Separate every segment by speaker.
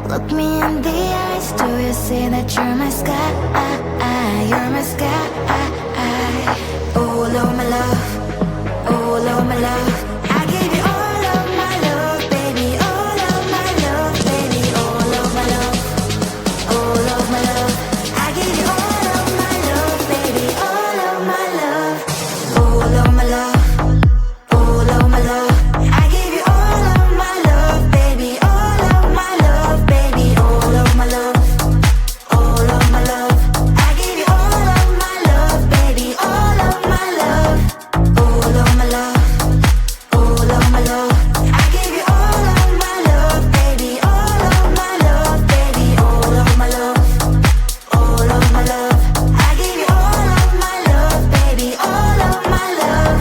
Speaker 1: Look me in the eyes, do you see that you're my sky? You're my sky. Oh, Lord, my love. Oh, Lord, my love. I give you all of my love, baby. All of my love, baby. All of my love. All of my love. I give you all of my love, baby. All of my love. All of my love. All of my love. I give you all of my love, baby. All of my love, baby. All of my love. All of my love. I give you all of my love, baby. All of my love. All of my love. All of my love. I give you all of my love, baby. All of my love, baby. All of my love. All of my love. I give you all of my love, baby. All of my love.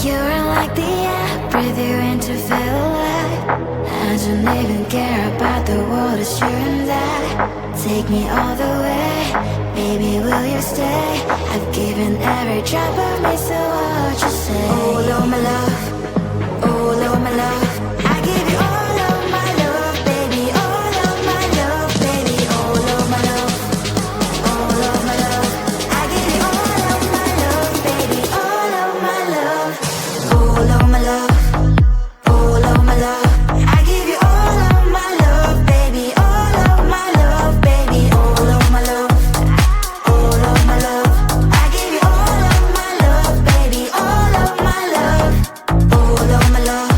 Speaker 1: You're like the air, breathe you in to feel alive. I don't even care about the world, it's you and I. Take me all the way, baby, will you stay? I've given every drop of me, so what you say? Oh, Lord, my love. Oh, Lord, my love. I give you all of my love, baby. All of my love, baby. All of my love. All of my love. I give you all of my love, baby. All of my love. All of my love. All of my love. I give you all of my love, baby. All of my love, baby. All of my love. All of my love. I give you all of my love, baby. All of my love. All of my love.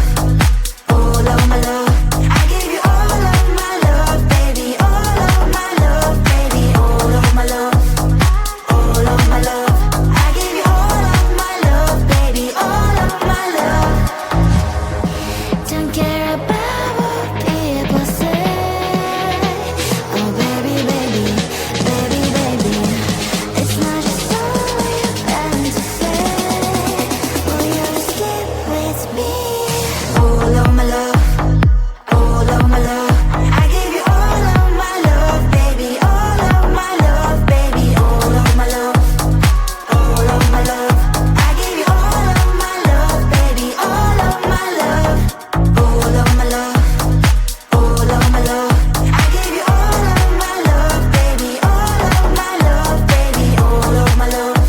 Speaker 1: All of my love. I give you all of my love, baby. All of my love, baby. All of my love. All of my love. I give you all of my love, baby. All of my love. Don't care about what people say. Oh, baby, baby, baby, baby. It's not just all you plan to say. Will you just get with me? All of my love. All of my love. I give you all of my love, baby. All of my love, baby. All of my love. All of my love. I give you all of my love, baby. All of my love. All of my love. All of my love. I give you all of my love, baby. All of my love, baby. All of my love.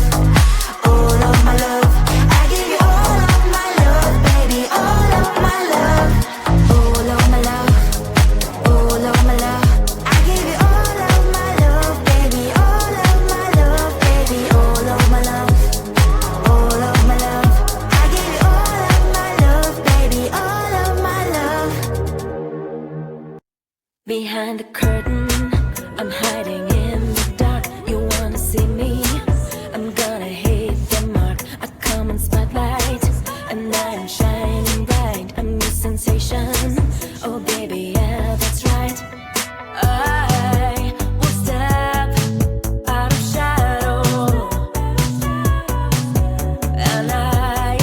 Speaker 1: All of my love. I give you all of my love, baby. All of my love. All of my love. All of my love. I give you all of my love, baby. All of my love, baby. All of my love. All of my love. I give you all of my love, baby. All of my love. Behind the curtain, I'm hiding in the dark. You wanna see me? I'm gonna hit the mark. I come in spotlight, and I am shining bright. I'm your sensation. Oh, baby, yeah, that's right. I will step out of shadow, and I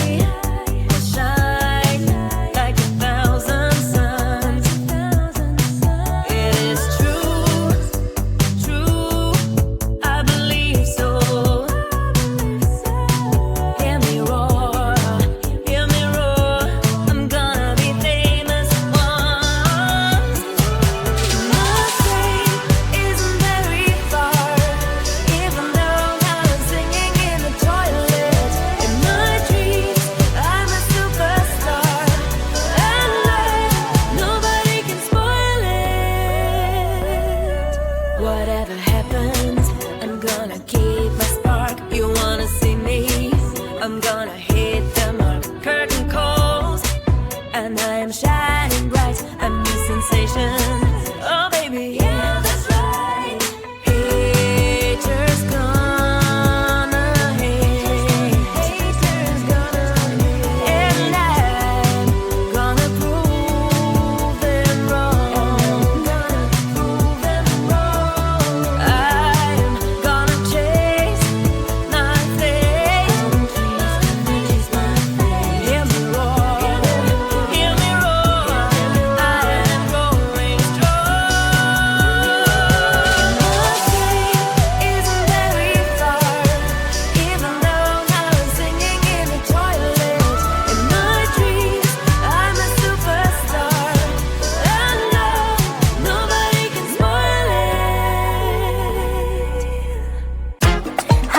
Speaker 1: will shine like 1,000 suns. It is true.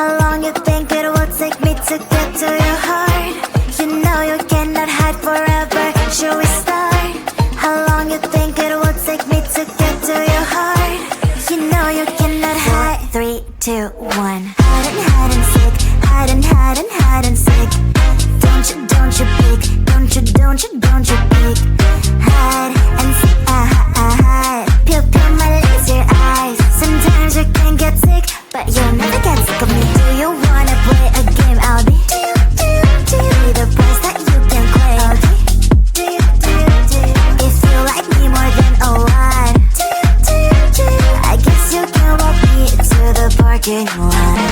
Speaker 1: How long you think it will take me to get to your heart? You know you cannot hide forever. Should we start? How long you think it will take me to get to your heart? You know you cannot hide. 3, 2, 1. Hide and seek. Hide and seek. Don't you peek. Don't you peek. Hide and seek. Hide. Peel my laser eyes. Sometimes you can get sick, but you'll never get sick of me. Do you wanna play a game? I'll be the price that you can claim. If you like me more than a lot, I guess you can walk me to the parking lot.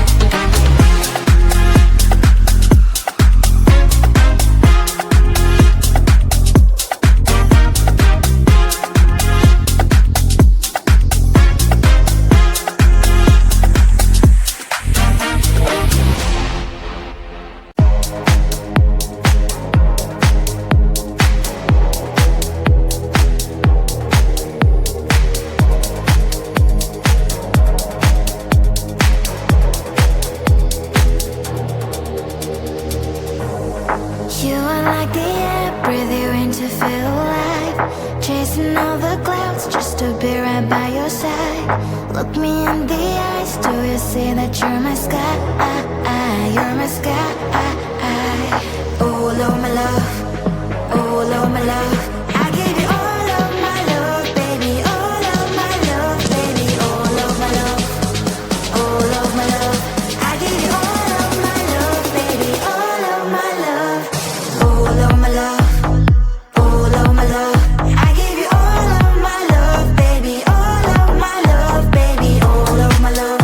Speaker 1: You are like the air, breathe you in to feel alive. Chasing all the clouds just to be right by your side. Look me in the eyes, do you see that you're my sky? You're my sky. Oh Lord, my love. Oh Lord, my love. I give you all of my love, baby. All of my love, baby. All of my love. All of my love. I give you all of my love, baby. All of my love. All of my love. All of my love. I give you all of my love, baby. All of my love, baby. All of my love.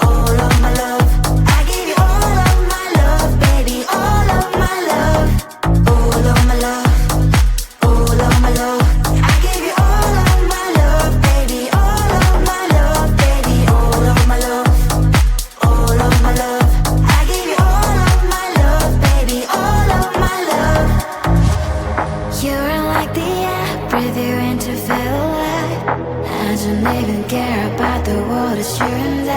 Speaker 1: All of my love. I give you all of my love, baby. All of my love. All of my love. All of my love. I give you all of my love, baby. All of my love, baby. All of my love. All of my love. I give you all of my love, baby. All of my love. You're like the air, breathe you in to feel alive. I don't even care about the world, it's you and I.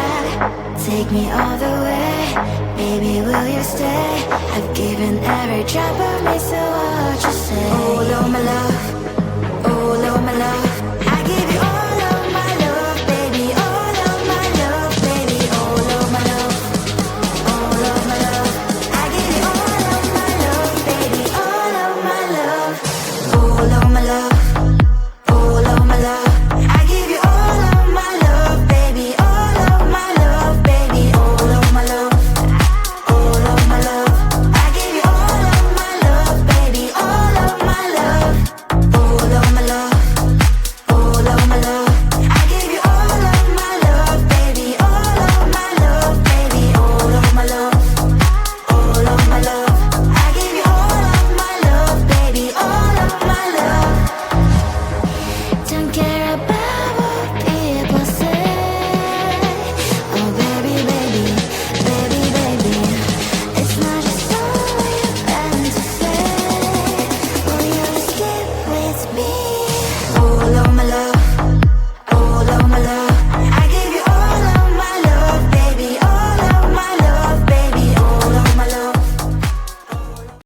Speaker 1: Take me all the way, baby, will you stay? I've given every drop of me, so what you say? Oh Lord, my love.